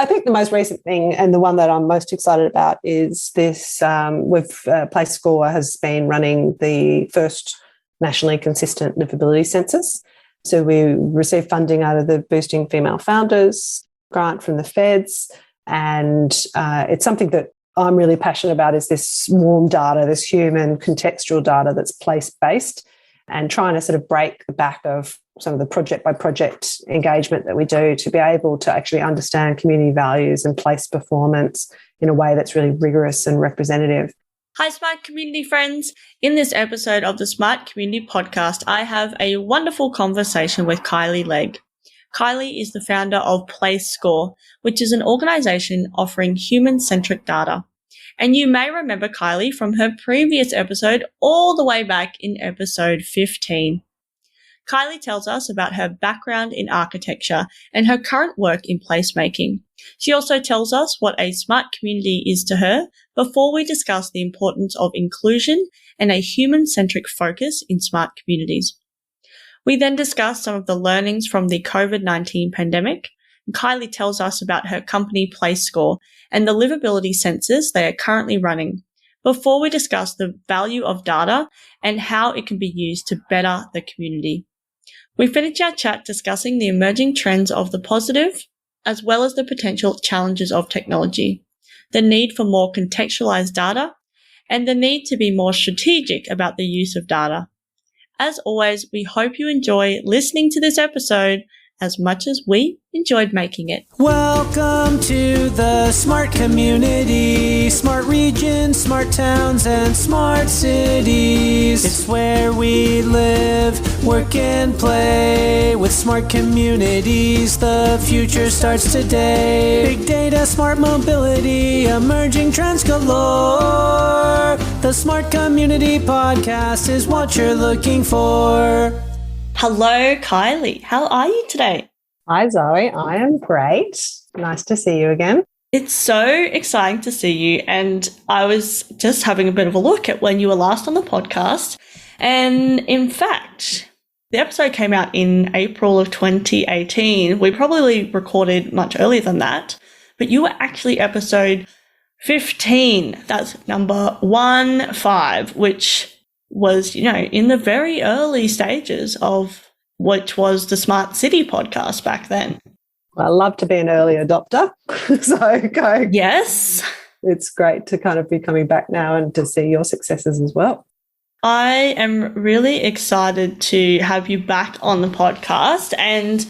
I think the most recent thing and the one that I'm most excited about is this. Place Score has been running the first nationally consistent liveability census. So we received funding out of the Boosting Female Founders grant from the feds. And it's something that I'm really passionate about is this warm data, this human contextual data that's place-based, and trying to sort of break the back of some of the project-by-project engagement that we do to be able to actually understand community values and place performance in a way that's really rigorous and representative. Hi, Smart Community friends. In this episode of the Smart Community Podcast, I have a wonderful conversation with Kylie Legge. Kylie is the founder of Place Score, which is an organisation offering human-centric data. And you may remember Kylie from her previous episode all the way back in episode 15. Kylie tells us about her background in architecture and her current work in placemaking. She also tells us what a smart community is to her before we discuss the importance of inclusion and a human-centric focus in smart communities. We then discuss some of the learnings from the COVID-19 pandemic. Kylie tells us about her company Place Score and the livability census they are currently running before we discuss the value of data and how it can be used to better the community. We finish our chat discussing the emerging trends of the positive, as well as the potential challenges of technology, the need for more contextualized data, and the need to be more strategic about the use of data. As always, we hope you enjoy listening to this episode as much as we enjoyed making it. Welcome to the smart community, smart regions, smart towns, and smart cities. It's where we live, work, and play. With smart communities, the future starts today. Big data, smart mobility, emerging trends galore. The Smart Community Podcast is what you're looking for. Hello, Kylie. How are you today? Hi, Zoe. I am great. Nice to see you again. It's so exciting to see you. And I was just having a bit of a look at when you were last on the podcast. And in fact, the episode came out in April of 2018. We probably recorded much earlier than that, but you were actually episode 15. That's number 15, which was, in the very early stages of which was the Smart City podcast back then. I love to be an early adopter. So go. Yes. It's great to kind of be coming back now and to see your successes as well. I am really excited to have you back on the podcast. And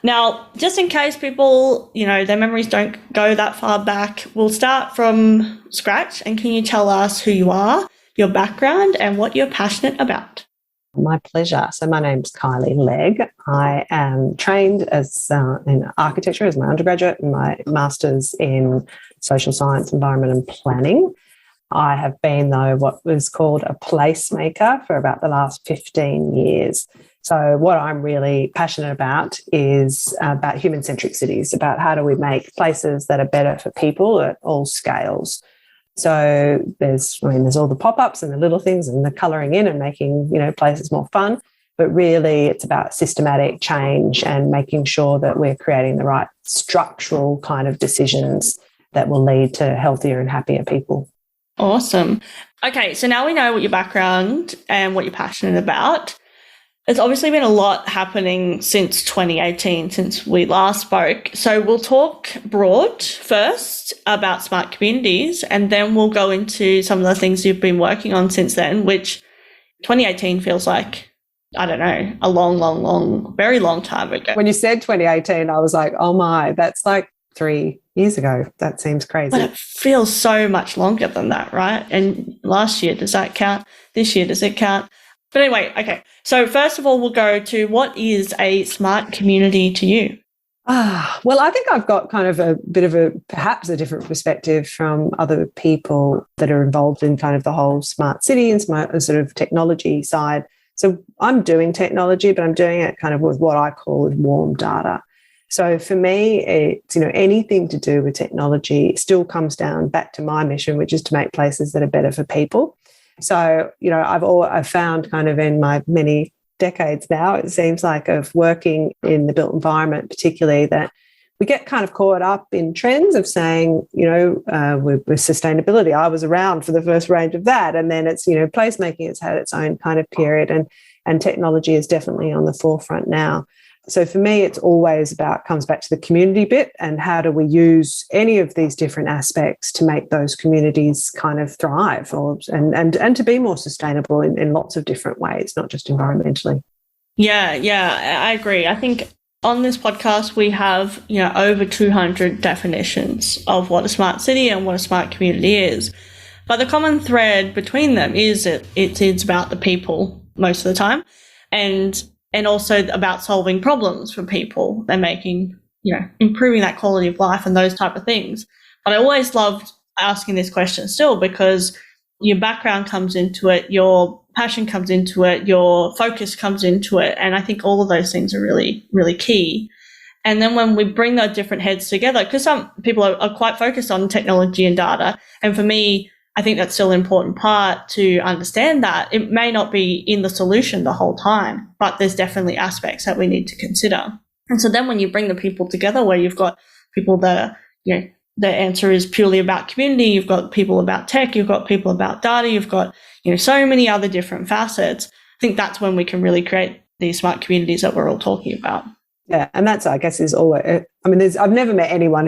now, just in case people, their memories don't go that far back, we'll start from scratch. And can you tell us who you are, your background, and what you're passionate about? My pleasure. So my name's Kylie Legge. I am trained in architecture as my undergraduate and my master's in social science, environment and planning. I have been, though, what was called a placemaker for about the last 15 years. So what I'm really passionate about is about human-centric cities, about how do we make places that are better for people at all scales. So there's all the pop-ups and the little things and the colouring in and making, places more fun. But really it's about systematic change and making sure that we're creating the right structural kind of decisions that will lead to healthier and happier people. Awesome. Okay, so now we know what your background and what you're passionate about. There's obviously been a lot happening since 2018, since we last spoke. So we'll talk broad first about smart communities, and then we'll go into some of the things you've been working on since then, which 2018 feels like, I don't know, a long, very long time ago. When you said 2018, I was like, oh my, that's like 3 years ago. That seems crazy. But it feels so much longer than that, right? And last year, does that count? This year, does it count? But anyway, okay. So first of all, we'll go to what is a smart community to you? Well, I think I've got kind of a bit of perhaps a different perspective from other people that are involved in kind of the whole smart city and smart sort of technology side. So I'm doing technology, but I'm doing it kind of with what I call warm data. So for me, it's, anything to do with technology still comes down back to my mission, which is to make places that are better for people. So, I've found kind of in my many decades now, it seems like, of working in the built environment, particularly, that we get kind of caught up in trends of saying, with sustainability, I was around for the first range of that. And then it's, placemaking has had its own kind of period, and technology is definitely on the forefront now. So for me, it's always comes back to the community bit, and how do we use any of these different aspects to make those communities kind of thrive and to be more sustainable in lots of different ways, not just environmentally. Yeah, I agree. I think on this podcast, we have, over 200 definitions of what a smart city and what a smart community is. But the common thread between them is that it's about the people most of the time, and also about solving problems for people and making, improving that quality of life and those type of things. But I always loved asking this question still, because your background comes into it, your passion comes into it, your focus comes into it. And I think all of those things are really, really key. And then when we bring those different heads together, because some people are quite focused on technology and data. And for me, I think that's still an important part to understand that it may not be in the solution the whole time, but there's definitely aspects that we need to consider. And so then when you bring the people together, where you've got people that, the answer is purely about community, you've got people about tech, you've got people about data, you've got, so many other different facets. I think that's when we can really create these smart communities that we're all talking about. Yeah, and that's, I guess, is always, I've never met anyone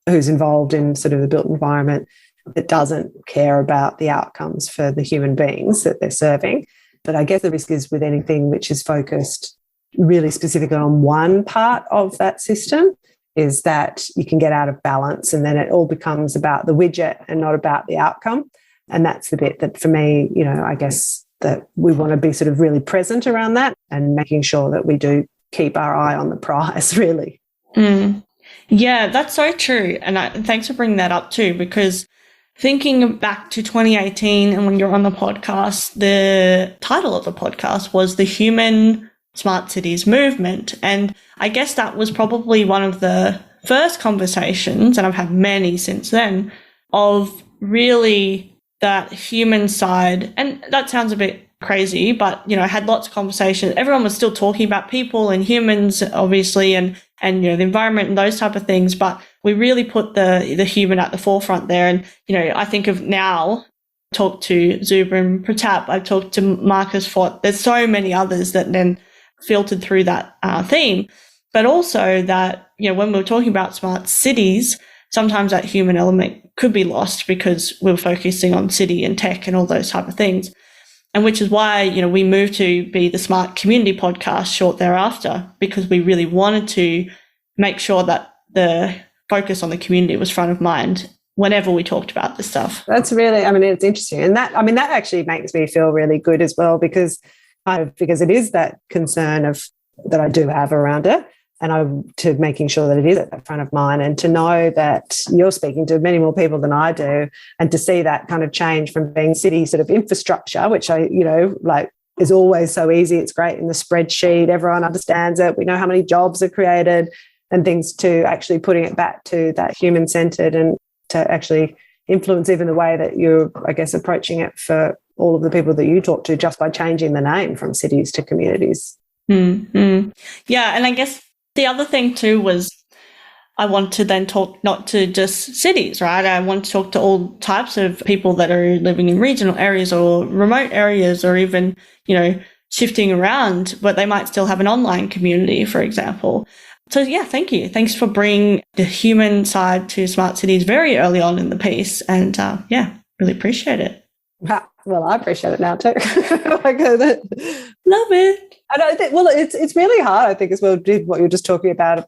who's involved in sort of the built environment that doesn't care about the outcomes for the human beings that they're serving. But I guess the risk is with anything which is focused really specifically on one part of that system, is that you can get out of balance, and then it all becomes about the widget and not about the outcome. And that's the bit that for me, I guess that we want to be sort of really present around that and making sure that we do keep our eye on the prize, really. Yeah, that's so true. And thanks for bringing that up too, because thinking back to 2018 and when you're on the podcast, the title of the podcast was the Human Smart Cities Movement. And I guess that was probably one of the first conversations, and I've had many since then, of really that human side. And that sounds a bit crazy, but, I had lots of conversations. Everyone was still talking about people and humans, obviously, and the environment and those type of things. But we really put the human at the forefront there. And, I think of now, talk to Zubrin Pratap, I talked to Marcus Fort. There's so many others that then filtered through that theme. But also that, when we're talking about smart cities, sometimes that human element could be lost because we're focusing on city and tech and all those type of things. And which is why, we moved to be the Smart Community Podcast short thereafter, because we really wanted to make sure that the focus on the community was front of mind whenever we talked about this stuff. That's really, it's interesting. And that actually makes me feel really good as well, because it is that concern that I do have around it, and to making sure that it is at the front of mind, and to know that you're speaking to many more people than I do, and to see that kind of change from being city sort of infrastructure, which is always so easy. It's great in the spreadsheet. Everyone understands it. We know how many jobs are created and things, to actually putting it back to that human-centered, and to actually influence even the way that you're, I guess, approaching it for all of the people that you talk to, just by changing the name from cities to communities. Mm-hmm. Yeah, and I guess the other thing too was I want to then talk not to just cities, right? I want to talk to all types of people that are living in regional areas or remote areas, or even, shifting around, but they might still have an online community, for example. So yeah, thank you. Thanks for bringing the human side to smart cities very early on in the piece. And really appreciate it. Well, I appreciate it now too. Love it. And I think, it's really hard, I think, as well, what you're just talking about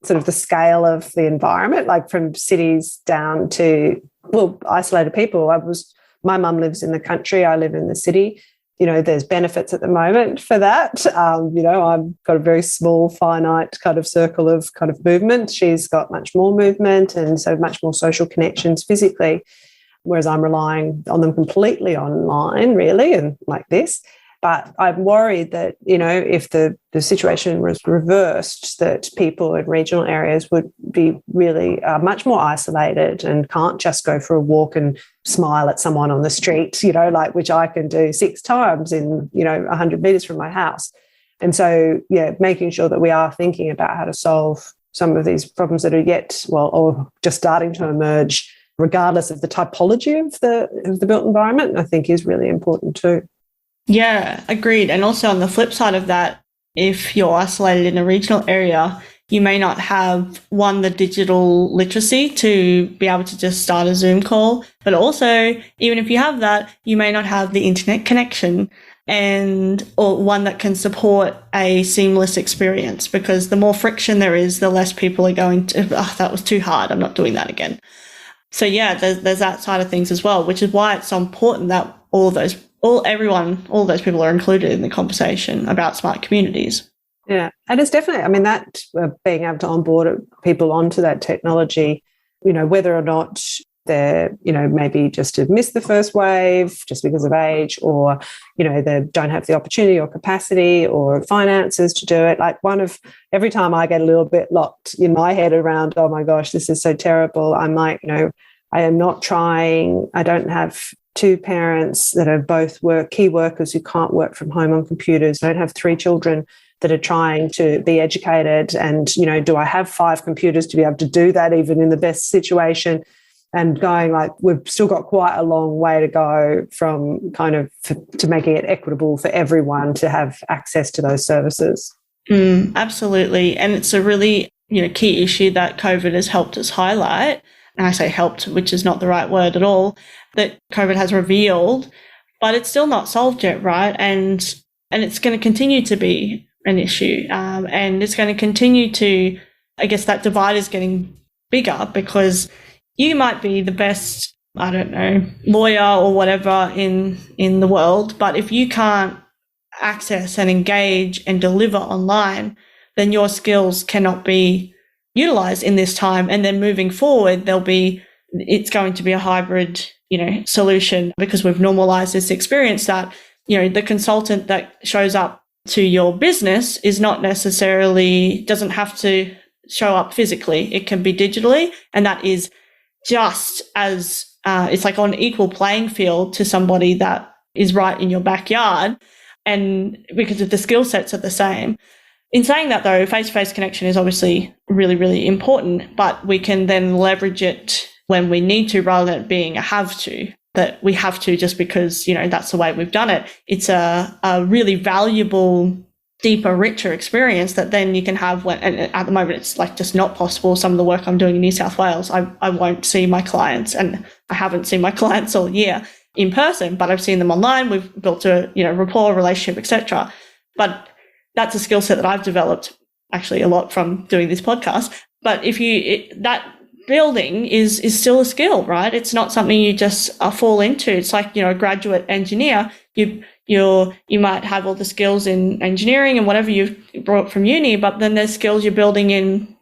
sort of the scale of the environment, like from cities down to, isolated people. My mum lives in the country, I live in the city. There's benefits at the moment for that. I've got a very small, finite kind of circle of kind of movement. She's got much more movement, and so much more social connections physically, whereas I'm relying on them completely online, really, and like this. But I'm worried that, if the situation was reversed, that people in regional areas would be really much more isolated and can't just go for a walk and smile at someone on the street, which I can do 6 times in, 100 metres from my house. And so, making sure that we are thinking about how to solve some of these problems that are yet, or just starting to emerge, regardless of the typology of the built environment, I think is really important too. Yeah, agreed. And also on the flip side of that, if you're isolated in a regional area, you may not have, one, the digital literacy to be able to just start a Zoom call, but also, even if you have that, you may not have the internet connection or one that can support a seamless experience, because the more friction there is, the less people are going to, that was too hard, I'm not doing that again. So yeah, there's that side of things as well, which is why it's so important that all those people are included in the conversation about smart communities. Yeah, and it's definitely, I mean, that being able to onboard people onto that technology, whether or not they're, maybe just have missed the first wave just because of age, or, they don't have the opportunity or capacity or finances to do it. Like every time I get a little bit locked in my head around, oh my gosh, this is so terrible, I'm like, I am not trying, I don't have two parents that are both key workers who can't work from home on computers. I don't have three children that are trying to be educated. And, do I have 5 computers to be able to do that even in the best situation? And going like, we've still got quite a long way to go from to making it equitable for everyone to have access to those services. Absolutely. And it's a really, key issue that COVID has helped us highlight. And I say helped, which is not the right word at all, that COVID has revealed, but it's still not solved yet, right? And it's going to continue to be an issue. And it's going to continue to, I guess that divide is getting bigger, because you might be the best, I don't know, lawyer or whatever in the world, but if you can't access and engage and deliver online, then your skills cannot be utilized in this time. And then moving forward, it's going to be a hybrid, solution, because we've normalized this experience that, the consultant that shows up to your business is not necessarily, doesn't have to show up physically. It can be digitally. And that is just as, it's like on equal playing field to somebody that is right in your backyard. And because of the skill sets are the same. In saying that, though, face-to-face connection is obviously really, really important, but we can then leverage it when we need to, rather than it being a have to, that we have to just because, that's the way we've done it. It's a really valuable, deeper, richer experience that then you can have and at the moment it's like just not possible. Some of the work I'm doing in New South Wales, I won't see my clients, and I haven't seen my clients all year in person, but I've seen them online. We've built a, rapport, relationship, etc. But that's a skill set that I've developed actually a lot from doing this podcast. But that building is still a skill, right? It's not something you just fall into. It's like, a graduate engineer, you might have all the skills in engineering and whatever you've brought from uni, but then there's skills you're building in,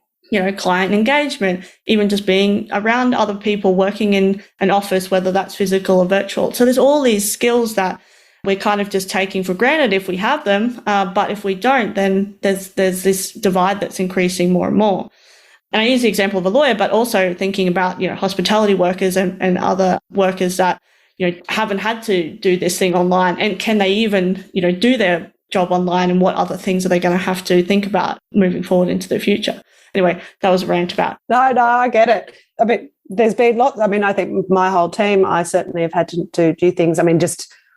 client engagement, even just being around other people, working in an office, whether that's physical or virtual. So there's all these skills that we're kind of just taking for granted if we have them. But if we don't, then there's this divide that's increasing more and more. And I use the example of a lawyer, but also thinking about, hospitality workers and other workers that, haven't had to do this thing online. And can they even, do their job online, and what other things are they going to have to think about moving forward into the future? Anyway, that was a rant about. No, I get it. I mean, there's been lots. I mean, I think my whole team, I certainly have had to do things. I mean,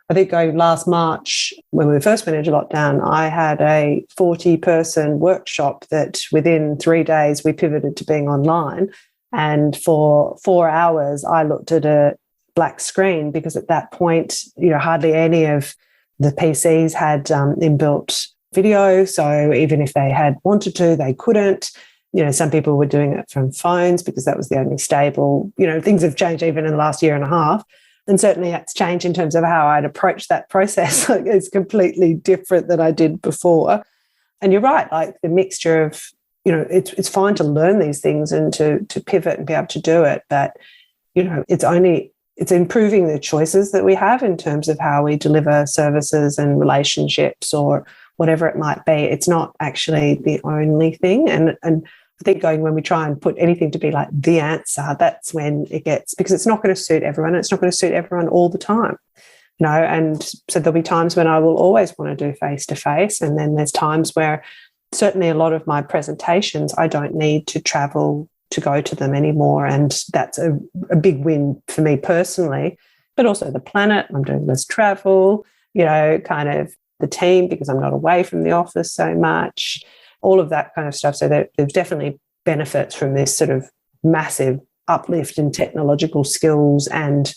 I think going last March, when we first went into lockdown, I had a 40-person workshop that within 3 days we pivoted to being online. And for 4 hours, I looked at a black screen, because at that point, hardly any of the PCs had inbuilt video. So even if they had wanted to, they couldn't. Some people were doing it from phones because that was the only stable, things have changed even in the last year and a half. And certainly that's changed in terms of how I'd approach that process. It's completely different than I did before. And you're right, like the mixture of, it's fine to learn these things and to pivot and be able to do it. But, it's improving the choices that we have in terms of how we deliver services and relationships or whatever it might be. It's not actually the only thing. And I think when we try and put anything to be like the answer, that's when it gets, because it's not going to suit everyone. It's not going to suit everyone all the time, and so there'll be times when I will always want to do face-to-face, and then there's times where certainly a lot of my presentations, I don't need to travel to go to them anymore. And that's a big win for me personally, but also the planet. I'm doing less travel, kind of the team, because I'm not away from the office so much, all of that kind of stuff. So there's definitely benefits from this sort of massive uplift in technological skills, and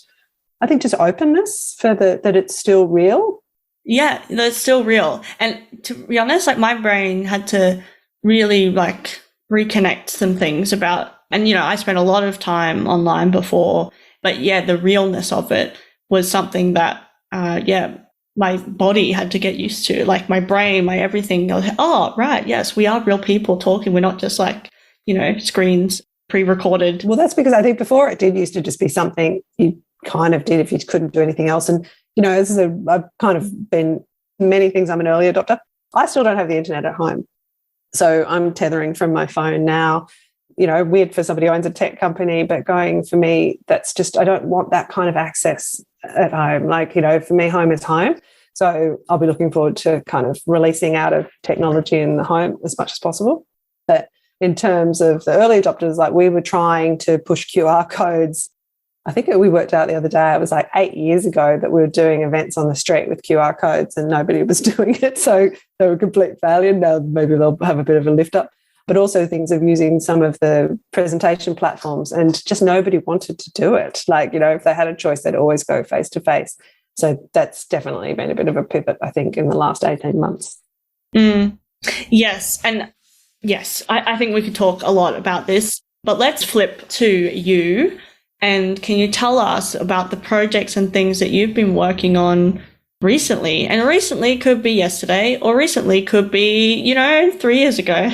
I think just openness for that it's still real. Yeah, that's still real. And to be honest, like my brain had to really like reconnect some things about, and I spent a lot of time online before, but yeah, the realness of it was something that, my body had to get used to, like my brain, my everything. I was like, oh, right, yes, we are real people talking. We're not just like, screens pre-recorded. Well, that's because I think before it did used to just be something you kind of did if you couldn't do anything else. And, I've kind of been many things. I'm an early adopter. I still don't have the internet at home. So I'm tethering from my phone now. Weird for somebody who owns a tech company, but going for me, that's just, I don't want that kind of access at home. Like, for me, home is home. So I'll be looking forward to kind of releasing out of technology in the home as much as possible. But in terms of the early adopters, like we were trying to push QR codes. I think we worked out the other day, it was like 8 years ago that we were doing events on the street with QR codes and nobody was doing it. So they were a complete failure. Now maybe they'll have a bit of a lift up, but also things of using some of the presentation platforms, and just nobody wanted to do it. Like, if they had a choice, they'd always go face to face. So that's definitely been a bit of a pivot, I think, in the last 18 months. Yes. And yes, I think we could talk a lot about this, but let's flip to you. And can you tell us about the projects and things that you've been working on recently? And recently could be yesterday, or recently could be, 3 years ago.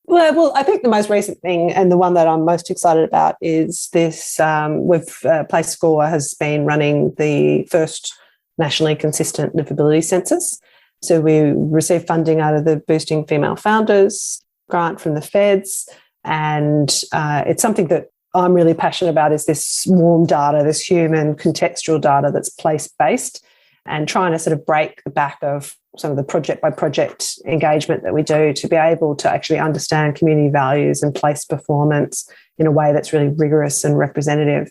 Well, I think the most recent thing, and the one that I'm most excited about, is this. Place Score has been running the first nationally consistent liveability census. So we received funding out of the Boosting Female Founders grant from the feds, and it's something that I'm really passionate about, is this warm data, this human contextual data that's place-based, and trying to sort of break the back of some of the project-by-project engagement that we do to be able to actually understand community values and place performance in a way that's really rigorous and representative.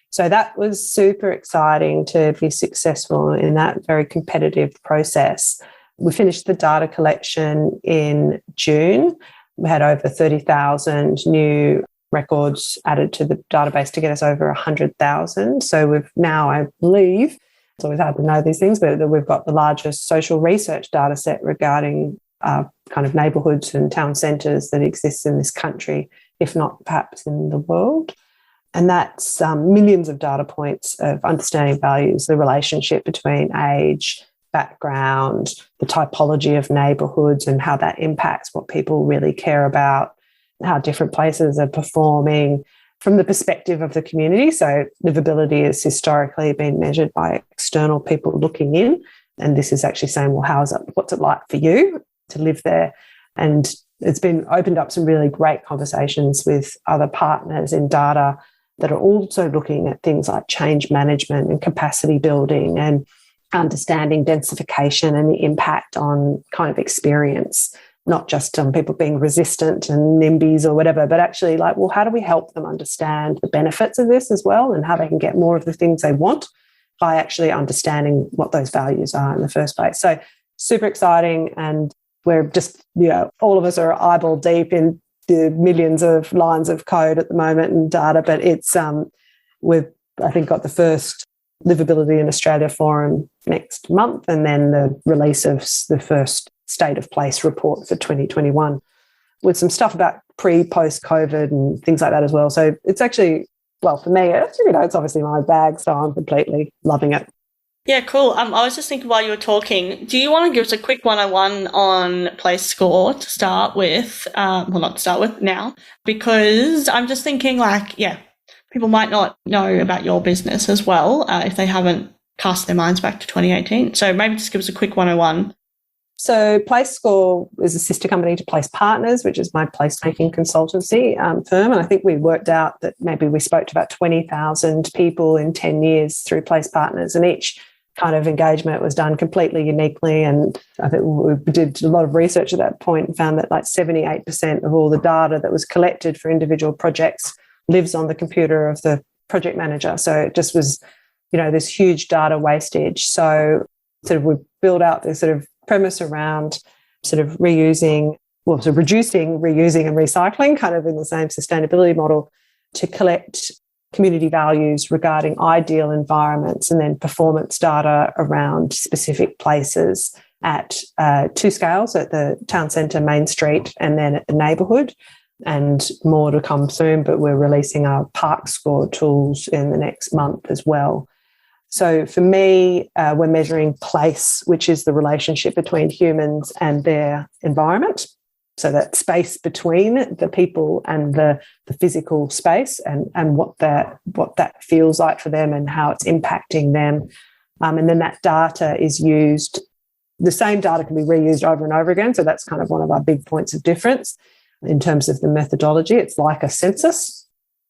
So that was super exciting to be successful in that very competitive process. We finished the data collection in June. We had over 30,000 new records added to the database to get us over 100,000. So we've now, I believe, it's always hard to know these things, but we've got the largest social research data set regarding kind of neighbourhoods and town centres that exists in this country, if not perhaps in the world. And that's millions of data points of understanding values, the relationship between age, background, the typology of neighbourhoods, and how that impacts what people really care about, how different places are performing from the perspective of the community. So livability has historically been measured by external people looking in, and this is actually saying, well, what's it like for you to live there? And it's been opened up some really great conversations with other partners in data that are also looking at things like change management and capacity building and understanding densification and the impact on kind of experience, not just on people being resistant and NIMBYs or whatever, but actually like, well, how do we help them understand the benefits of this as well, and how they can get more of the things they want by actually understanding what those values are in the first place. So super exciting. And we're just, all of us are eyeball deep in the millions of lines of code at the moment and data, but it's, we've, I think, got the first Livability in Australia forum next month, and then the release of the first State of Place report for 2021 with some stuff about pre-post COVID and things like that as well. So it's actually, well, for me, it's obviously my bag, so I'm completely loving it. Yeah, cool. I was just thinking while you were talking, do you want to give us a quick 101 on Place Score to start with? Well, not to start with now, because I'm just thinking people might not know about your business as well if they haven't cast their minds back to 2018. So maybe just give us a quick 101. So Place Score is a sister company to Place Partners, which is my placemaking consultancy firm. And I think we worked out that maybe we spoke to about 20,000 people in 10 years through Place Partners. And each kind of engagement was done completely uniquely. And I think we did a lot of research at that point and found that like 78% of all the data that was collected for individual projects lives on the computer of the project manager. So it just was, this huge data wastage. So sort of we build out this sort of premise around sort of reducing, reusing and recycling, kind of in the same sustainability model, to collect community values regarding ideal environments and then performance data around specific places at 2 scales, at the town centre, Main Street, and then at the neighbourhood, and more to come soon, but we're releasing our park score tools in the next month as well. So for me, we're measuring place, which is the relationship between humans and their environment. So that space between the people and the physical space, and what that feels like for them and how it's impacting them. And then that data is used, the same data can be reused over and over again. So that's kind of one of our big points of difference in terms of the methodology. It's like a census.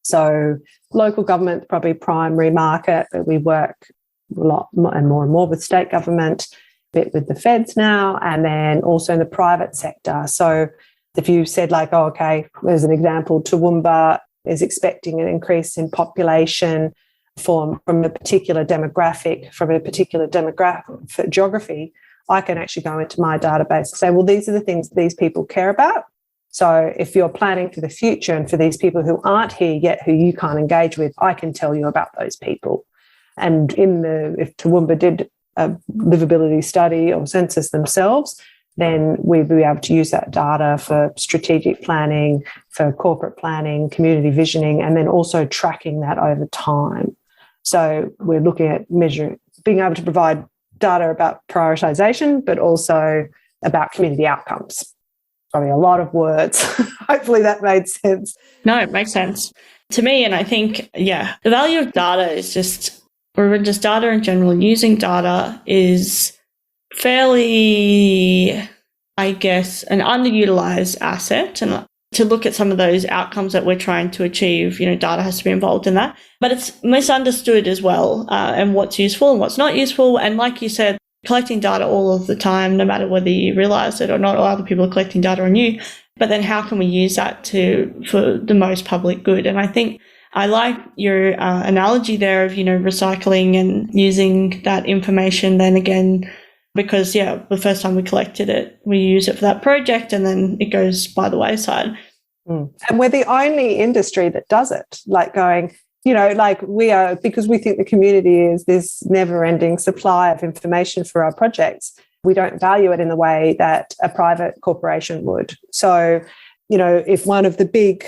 So local government, probably primary market, but we work a lot and more with state government, bit with the feds now, and then also in the private sector. So if you said like, oh, okay, as an example, Toowoomba is expecting an increase in population from a particular demographic, geography, I can actually go into my database and say, well, these are the things these people care about. So if you're planning for the future and for these people who aren't here yet, who you can't engage with, I can tell you about those people. And if Toowoomba did a livability study or census themselves, then we'd be able to use that data for strategic planning, for corporate planning, community visioning, and then also tracking that over time. So we're looking at being able to provide data about prioritisation, but also about community outcomes. Probably a lot of words. Hopefully that made sense. No, it makes sense to me. And I think, the value of data is just data in general. Using data is fairly, I guess, an underutilized asset. And to look at some of those outcomes that we're trying to achieve, data has to be involved in that. But it's misunderstood as well, and what's useful and what's not useful. And like you said, collecting data all of the time, no matter whether you realize it or not, or other people are collecting data on you. But then how can we use that for the most public good? And I think I like your analogy there of, recycling and using that information then again, because, the first time we collected it, we use it for that project and then it goes by the wayside. And we're the only industry that does it, like going, we are, because we think the community is this never-ending supply of information for our projects. We don't value it in the way that a private corporation would. So, if one of the big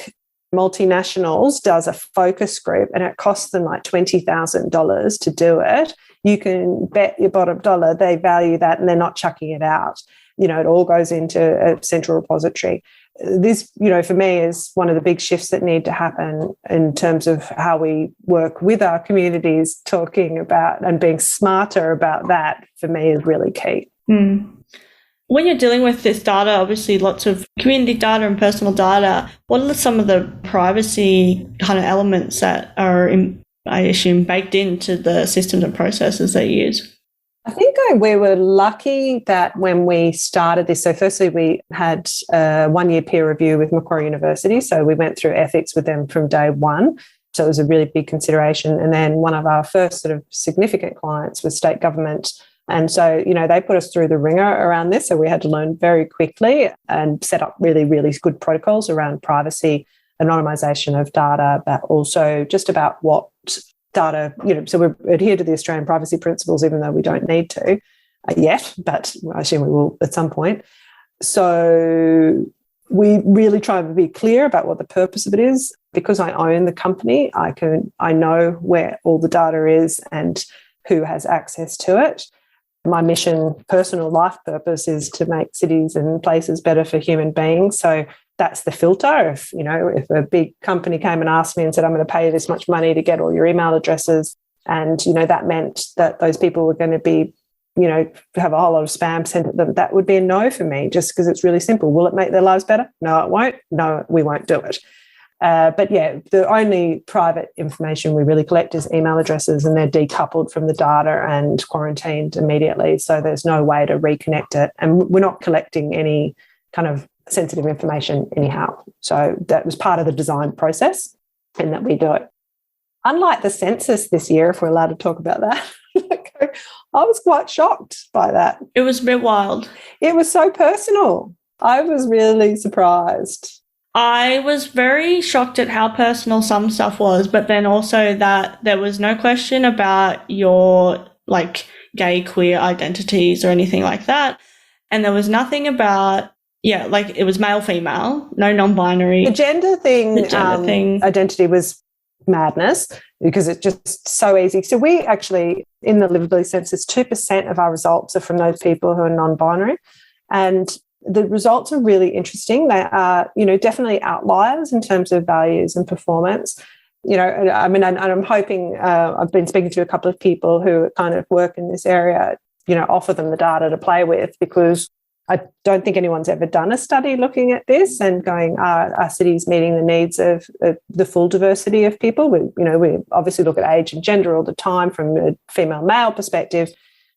multinationals does a focus group and it costs them like $20,000 to do it, you can bet your bottom dollar they value that and they're not chucking it out. It all goes into a central repository. This, for me, is one of the big shifts that need to happen in terms of how we work with our communities, talking about and being smarter about that, for me, is really key. When you're dealing with this data, obviously lots of community data and personal data, what are some of the privacy kind of elements that are, I assume, baked into the systems and processes they use? I think we were lucky that when we started this, so firstly we had a 1-year peer review with Macquarie University, so we went through ethics with them from day one, so it was a really big consideration. And then one of our first sort of significant clients was state government, and so, they put us through the ringer around this, so we had to learn very quickly and set up really, really good protocols around privacy, anonymisation of data, but also just about what data, so we adhere to the Australian privacy principles, even though we don't need to yet, but I assume we will at some point. So we really try to be clear about what the purpose of it is. Because I own the company, I know where all the data is and who has access to it. My mission, personal life purpose, is to make cities and places better for human beings. So that's the filter. If a big company came and asked me and said, I'm going to pay you this much money to get all your email addresses, and, that meant that those people were going to be, have a whole lot of spam sent at them, that would be a no for me, just because it's really simple. Will it make their lives better? No, it won't. No, we won't do it. But yeah, the only private information we really collect is email addresses, and they're decoupled from the data and quarantined immediately. So there's no way to reconnect it. And we're not collecting any kind of sensitive information anyhow. So that was part of the design process, and that we do it. Unlike the census this year, if we're allowed to talk about that, I was quite shocked by that. It was a bit wild. It was so personal. I was really surprised. I was very shocked at how personal some stuff was, but then also that there was no question about your like gay, queer identities or anything like that. And there was nothing about, like it was male, female, no non-binary. The gender thing, identity was madness because it's just so easy. So we actually, in the livability census, 2% of our results are from those people who are non-binary. And the results are really interesting. They are, definitely outliers in terms of values and performance. And I'm hoping, I've been speaking to a couple of people who kind of work in this area, offer them the data to play with, because I don't think anyone's ever done a study looking at this and going, are cities meeting the needs of the full diversity of people? We obviously look at age and gender all the time from a female-male perspective,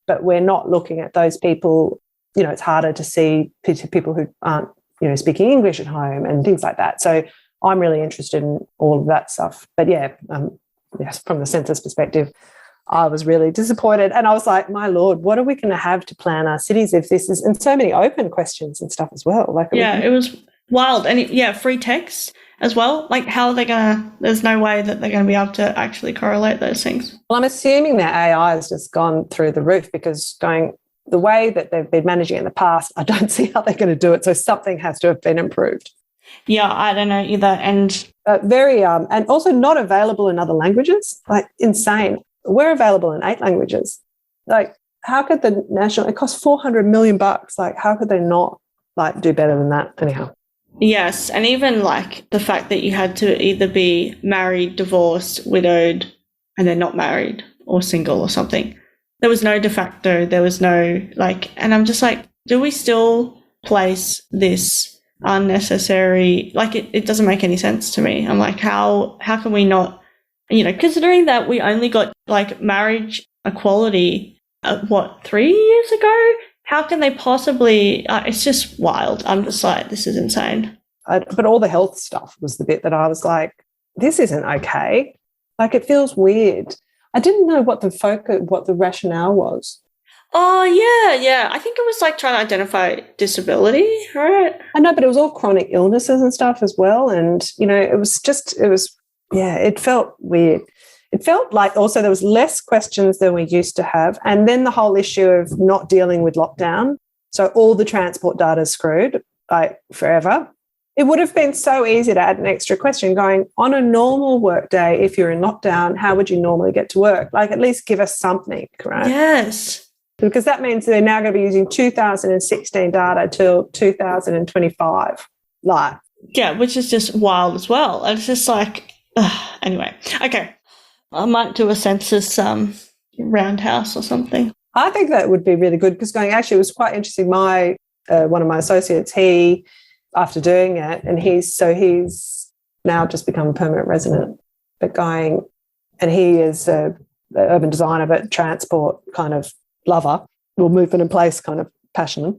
but we're not looking at those people. It's harder to see people who aren't, speaking English at home and things like that. So I'm really interested in all of that stuff. But yes, from the census perspective, I was really disappointed. And I was like, my Lord, what are we going to have to plan our cities if this is, and so many open questions and stuff as well. It was wild. And free text as well. Like, how are they there's no way that they're going to be able to actually correlate those things. Well, I'm assuming that AI has just gone through the roof, because the way that they've been managing it in the past, I don't see how they're going to do it. So something has to have been improved. Yeah, I don't know either. And and also not available in other languages, like insane. We're available in 8 languages. Like, how could it costs $400 million. Like, how could they not do better than that anyhow? Yes. And even the fact that you had to either be married, divorced, widowed, and then not married or single or something. There was no de facto, there was no and I'm just like, do we still place this unnecessary, it doesn't make any sense to me. I'm like, how can we not, considering that we only got marriage equality, 3 years ago? How can they possibly, it's just wild. I'm just like, this is insane. But all the health stuff was the bit that I was like, this isn't okay. It feels weird. I didn't know what the rationale was. Oh, yeah. I think it was trying to identify disability, right? I know, but it was all chronic illnesses and stuff as well. And, it felt weird. It felt like also there was less questions than we used to have. And then the whole issue of not dealing with lockdown. So all the transport data is screwed, forever. It would have been so easy to add an extra question going, on a normal work day, if you're in lockdown, how would you normally get to work? At least give us something, right? Yes. Because that means they're now going to be using 2016 data till 2025. Yeah, which is just wild as well. It's just anyway. Okay. I might do a census roundhouse or something. I think that would be really good, because it was quite interesting. One of my associates, after doing it, and he's now just become a permanent resident, and he is an urban designer, but transport kind of lover, or movement in place kind of passionate.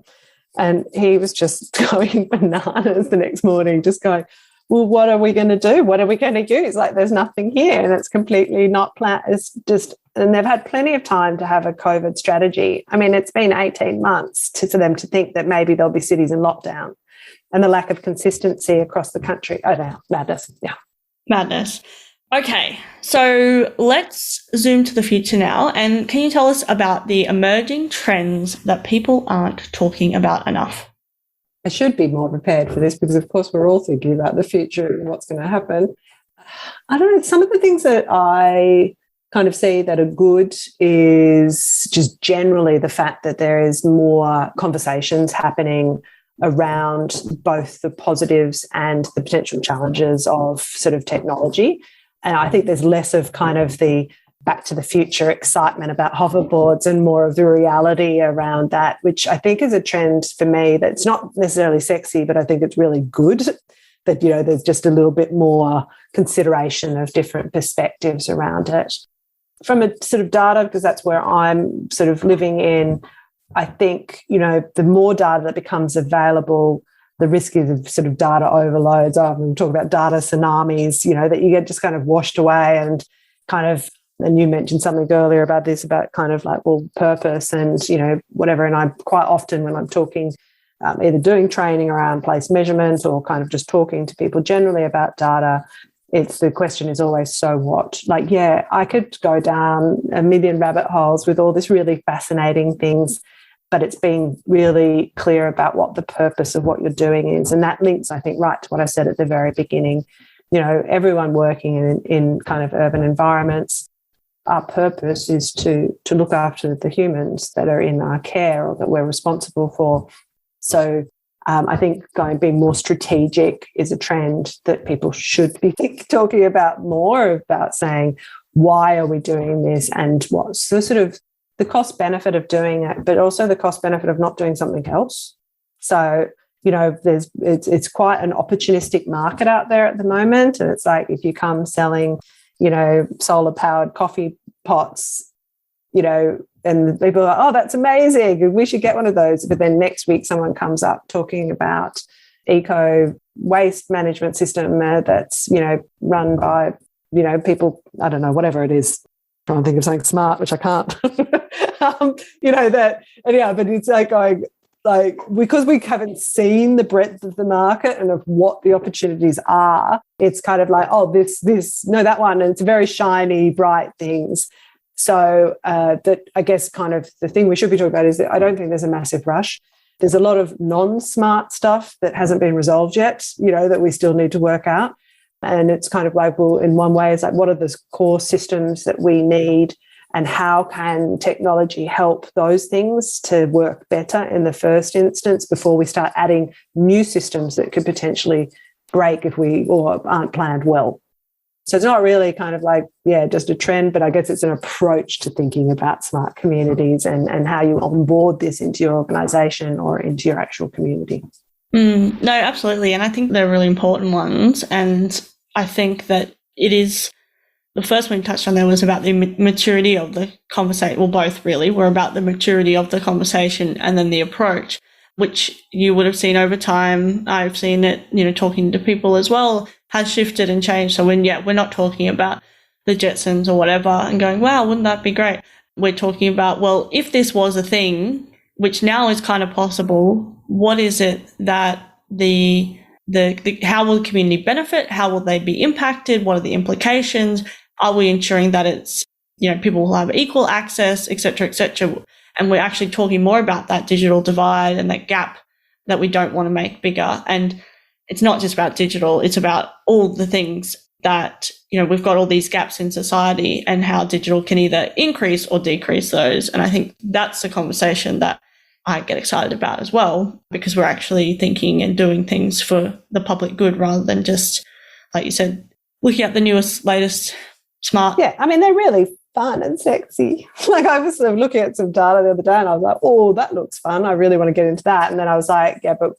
And he was just going bananas the next morning, just going, well, what are we going to do? What are we going to use? There's nothing here, and it's completely not planned. It's just, and they've had plenty of time to have a COVID strategy. I mean, it's been 18 months for them to think that maybe there'll be cities in lockdown. And the lack of consistency across the country. Oh, no, madness. Yeah. Madness. Okay, so let's zoom to the future now. And can you tell us about the emerging trends that people aren't talking about enough? I should be more prepared for this, because, of course, we're all thinking about the future and what's going to happen. I don't know. Some of the things that I kind of see that are good is just generally the fact that there is more conversations happening around both the positives and the potential challenges of sort of technology. And I think there's less of kind of the back to the future excitement about hoverboards and more of the reality around that, which I think is a trend for me that's not necessarily sexy, but I think it's really good. that, there's just a little bit more consideration of different perspectives around it. From a sort of data, because that's where I'm sort of living in, I think, the more data that becomes available, the risk is of sort of data overloads. I'm talking about data tsunamis, that you get just kind of washed away and kind of, and you mentioned something earlier about this, about kind of like, well, purpose and, whatever. And I quite often when I'm talking, either doing training around place measurement or kind of just talking to people generally about data, the question is always, so what? Like, yeah, I could go down a million rabbit holes with all this really fascinating things, but it's being really clear about what the purpose of what you're doing is. And that links, I think, right to what I said at the very beginning. Everyone working in kind of urban environments, our purpose is to look after the humans that are in our care or that we're responsible for. So I think being more strategic is a trend that people should be talking about more, about saying, why are we doing this and what's the sort of the cost benefit of doing it, but also the cost benefit of not doing something else. So, it's quite an opportunistic market out there at the moment. And it's like, if you come selling, solar powered coffee pots, and people are like, oh, that's amazing, we should get one of those. But then next week someone comes up talking about eco waste management system that's, run by, people, I don't know, whatever it is. I'm trying to think of something smart, which I can't. But it's like going, because we haven't seen the breadth of the market and of what the opportunities are, it's kind of like, oh, no, that one. And it's very shiny, bright things. So that I guess kind of the thing we should be talking about is that I don't think there's a massive rush. There's a lot of non-smart stuff that hasn't been resolved yet, that we still need to work out. And it's kind of like, well, in one way, it's like, what are the core systems that we need and how can technology help those things to work better in the first instance before we start adding new systems that could potentially break or aren't planned well. So it's not really kind of like, just a trend, but I guess it's an approach to thinking about smart communities and how you onboard this into your organisation or into your actual community. No, absolutely. And I think they're really important ones. And I think that it is, the first one you touched on there was about the maturity of the conversation. Well, both really were about the maturity of the conversation and then the approach, which you would have seen over time. I've seen it, talking to people as well, has shifted and changed. So we're not talking about the Jetsons or whatever and going, wow, wouldn't that be great? We're talking about, well, if this was a thing, which now is kind of possible, what is it that how will the community benefit? How will they be impacted? What are the implications? Are we ensuring that it's, people will have equal access, et cetera, et cetera? And we're actually talking more about that digital divide and that gap that we don't want to make bigger. And it's not just about digital, it's about all the things that, we've got all these gaps in society and how digital can either increase or decrease those. And I think that's the conversation that I get excited about as well, because we're actually thinking and doing things for the public good rather than just, like you said, looking at the newest, latest smart. Yeah, I mean, they're really fun and sexy. Like I was sort of looking at some data the other day and I was like, oh, that looks fun. I really want to get into that. And then I was like, yeah, but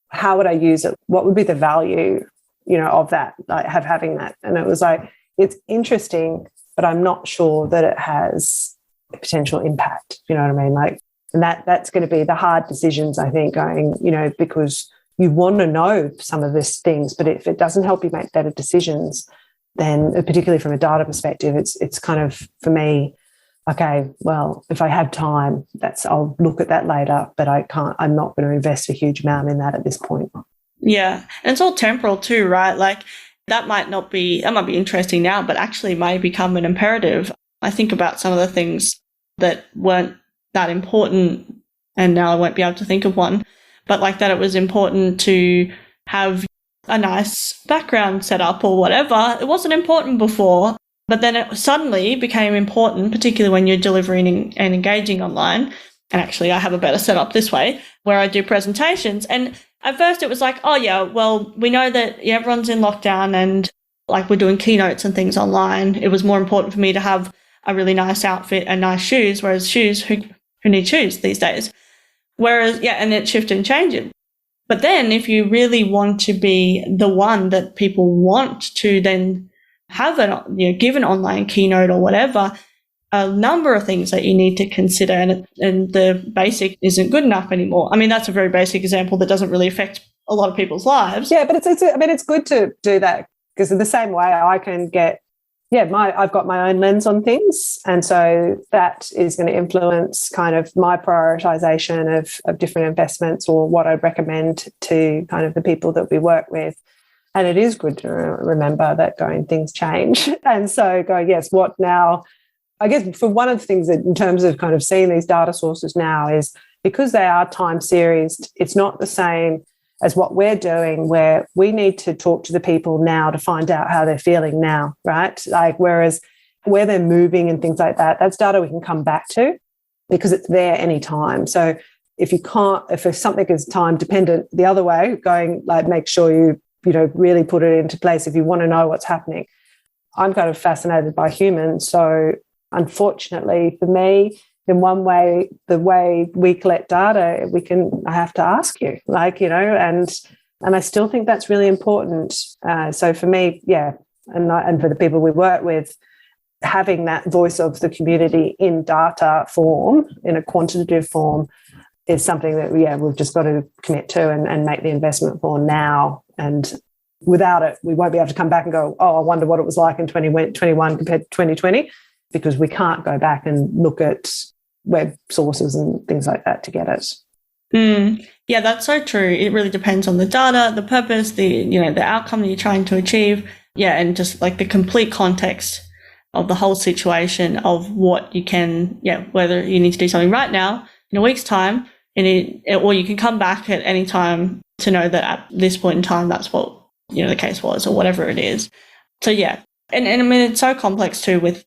how would I use it? What would be the value, of that, like having that? And it was like, it's interesting, but I'm not sure that it has a potential impact. You know what I mean? Like, and that's going to be the hard decisions, I think, going, because you want to know some of these things, but if it doesn't help you make better decisions, then particularly from a data perspective, it's kind of, for me, okay, well, if I have time, I'll look at that later, but I'm not going to invest a huge amount in that at this point. Yeah. And it's all temporal too, right? Like that might be interesting now, but actually may become an imperative. I think about some of the things that weren't that important, and now I won't be able to think of one, but like that it was important to have a nice background set up or whatever. It wasn't important before, but then it suddenly became important, particularly when you're delivering and engaging online. And actually I have a better setup this way where I do presentations. And at first it was like, oh yeah, well, we know that everyone's in lockdown and like we're doing keynotes and things online. It was more important for me to have a really nice outfit and nice shoes, whereas shoes, who need shoes these days? Whereas, and it shifted and changed. But then if you really want to be the one that people want to then have give an online keynote or whatever, a number of things that you need to consider, and the basic isn't good enough anymore. I mean, that's a very basic example that doesn't really affect a lot of people's lives. Yeah, but it's good to do that, because in the same way I can get, I've got my own lens on things, and so that is going to influence kind of my prioritization of different investments or what I'd recommend to kind of the people that we work with. And it is good to remember that things change. And so yes, what now? I guess for one of the things that in terms of kind of seeing these data sources now is because they are time series, it's not the same as what we're doing, where we need to talk to the people now to find out how they're feeling now, right? Like, whereas where they're moving and things like that, that's data we can come back to because it's there anytime. So if something is time dependent the other way, make sure you really put it into place if you want to know what's happening. I'm kind of fascinated by humans. So unfortunately for me, in one way, the way we collect data, I have to ask you, and I still think that's really important. So for me, and for the people we work with, having that voice of the community in data form, in a quantitative form, is something that, we've just got to commit to and make the investment for now. And without it, we won't be able to come back and go, oh, I wonder what it was like in 2021 compared to 2020, because we can't go back and look at web sources and things like that to get it. Yeah, that's so true. It really depends on the data, the purpose, the outcome that you're trying to achieve. Yeah, and just like the complete context of the whole situation of what you can, whether you need to do something right now, in a week's time, or you can come back at any time to know that at this point in time, that's what, the case was, or whatever it is. So yeah. And I mean, it's so complex too with,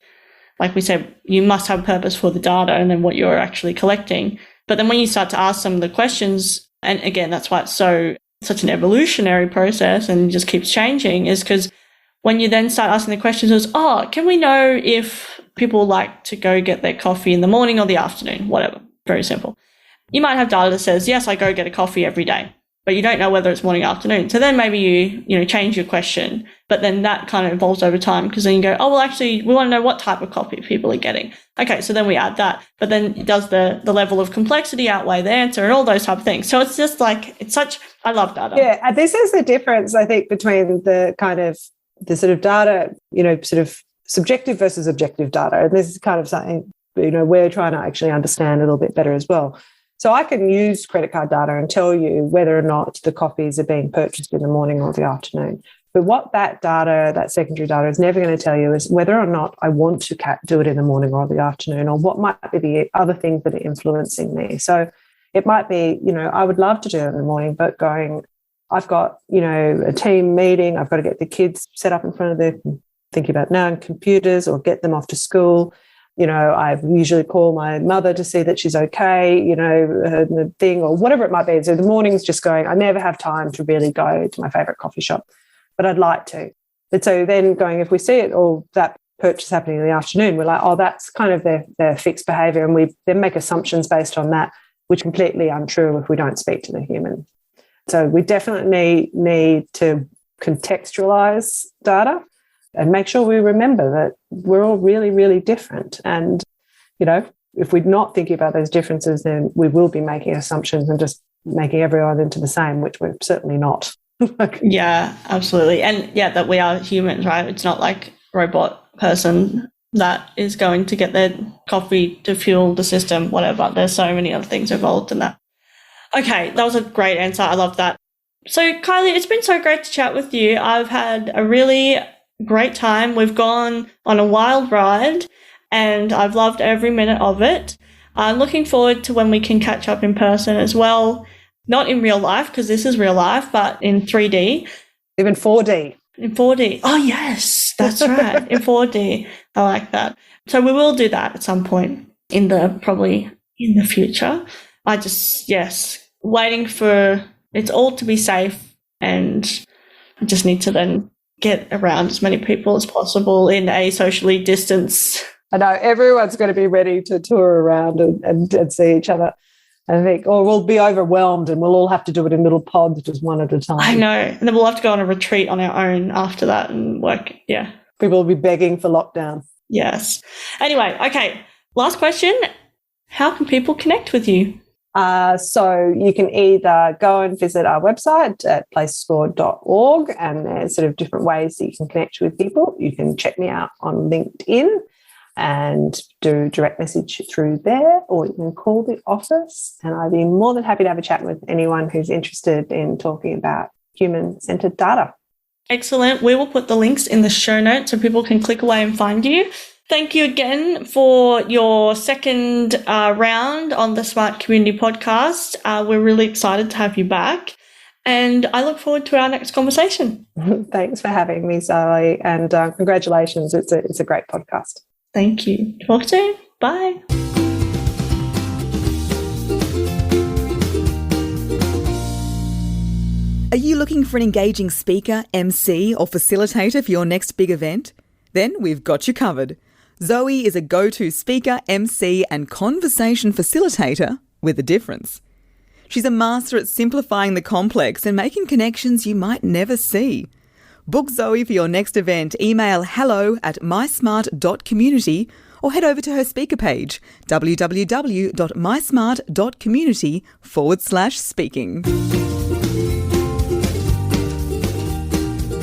like we said, you must have a purpose for the data and then what you're actually collecting. But then when you start to ask some of the questions, and again, that's why it's such an evolutionary process and just keeps changing, is because when you then start asking the questions, it's, can we know if people like to go get their coffee in the morning or the afternoon? Whatever. Very simple. You might have data that says, yes, I go get a coffee every day, but you don't know whether it's morning or afternoon. So then maybe you change your question, but then that kind of evolves over time, because then you go, actually, we want to know what type of coffee people are getting. Okay, so then we add that, but then does the level of complexity outweigh the answer and all those type of things? So it's just like, I love data. Yeah, and this is the difference, I think, between the kind of the sort of data, sort of subjective versus objective data. And this is kind of something, we're trying to actually understand a little bit better as well. So I can use credit card data and tell you whether or not the coffees are being purchased in the morning or the afternoon. But what that data, that secondary data, is never going to tell you is whether or not I want to do it in the morning or the afternoon, or what might be the other things that are influencing me. So it might be, I would love to do it in the morning, but I've got, a team meeting, I've got to get the kids set up in front of thinking about now computers, or get them off to school. I usually call my mother to see that she's okay, the thing, or whatever it might be. So the morning's just I never have time to really go to my favourite coffee shop, but I'd like to. But so then if we see it, or that purchase happening in the afternoon, we're like, that's kind of their fixed behaviour, and we then make assumptions based on that, which are completely untrue if we don't speak to the human. So we definitely need to contextualize data and make sure we remember that we're all really, really different. And, if we're not thinking about those differences, then we will be making assumptions and just making everyone into the same, which we're certainly not. Yeah, absolutely. And that we are humans, right? It's not like a robot person that is going to get their coffee to fuel the system, whatever. There's so many other things involved in that. Okay, that was a great answer. I love that. So, Kylie, it's been so great to chat with you. I've had a really great time. We've gone on a wild ride and I've loved every minute of it. I'm looking forward to when we can catch up in person as well. Not in real life, because this is real life, but in 3D. Even 4D. In 4D. Oh, yes, that's right. In 4D. I like that. So we will do that at some point probably in the future. Waiting for it's all to be safe, and I just need to then get around as many people as possible in a socially distanced. I know everyone's going to be ready to tour around and see each other. I think, or we'll be overwhelmed and we'll all have to do it in little pods, just one at a time. I know. And then we'll have to go on a retreat on our own after that and work. Yeah. People will be begging for lockdown. Yes. Anyway, okay. Last question. How can people connect with you? So you can either go and visit our website at placescore.org, and there's sort of different ways that you can connect with people. You can check me out on LinkedIn and do direct message through there, or you can call the office, and I'd be more than happy to have a chat with anyone who's interested in talking about human-centered data. Excellent. We will put the links in the show notes so people can click away and find you. Thank you again for your second round on the Smart Community Podcast. We're really excited to have you back, and I look forward to our next conversation. Thanks for having me, Zoe, and congratulations. It's a great podcast. Thank you. Talk soon. Bye. Are you looking for an engaging speaker, MC, or facilitator for your next big event? Then we've got you covered. Zoe is a go-to speaker, MC, and conversation facilitator with a difference. She's a master at simplifying the complex and making connections you might never see. Book Zoe for your next event. Email hello@mysmart.community or head over to her speaker page, www.mysmart.community/speaking.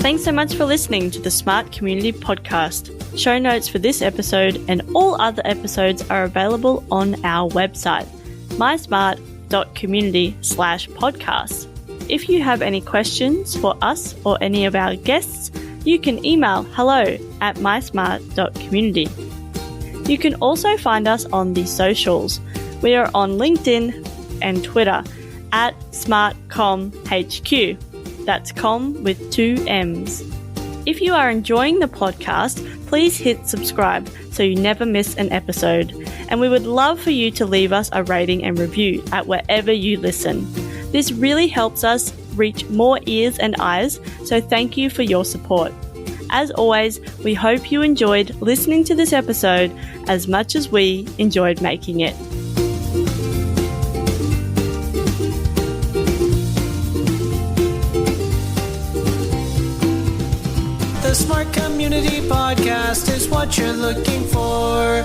Thanks so much for listening to the Smart Community Podcast. Show notes for this episode and all other episodes are available on our website, mysmart.community/podcast. If you have any questions for us or any of our guests, you can email hello@mysmart.community. You can also find us on the socials. We are on LinkedIn and Twitter @SmartComHQ. That's com with 2 M's. If you are enjoying the podcast, please hit subscribe so you never miss an episode. And we would love for you to leave us a rating and review at wherever you listen. This really helps us reach more ears and eyes, so thank you for your support. As always, we hope you enjoyed listening to this episode as much as we enjoyed making it. The Smart Community Podcast is what you're looking for.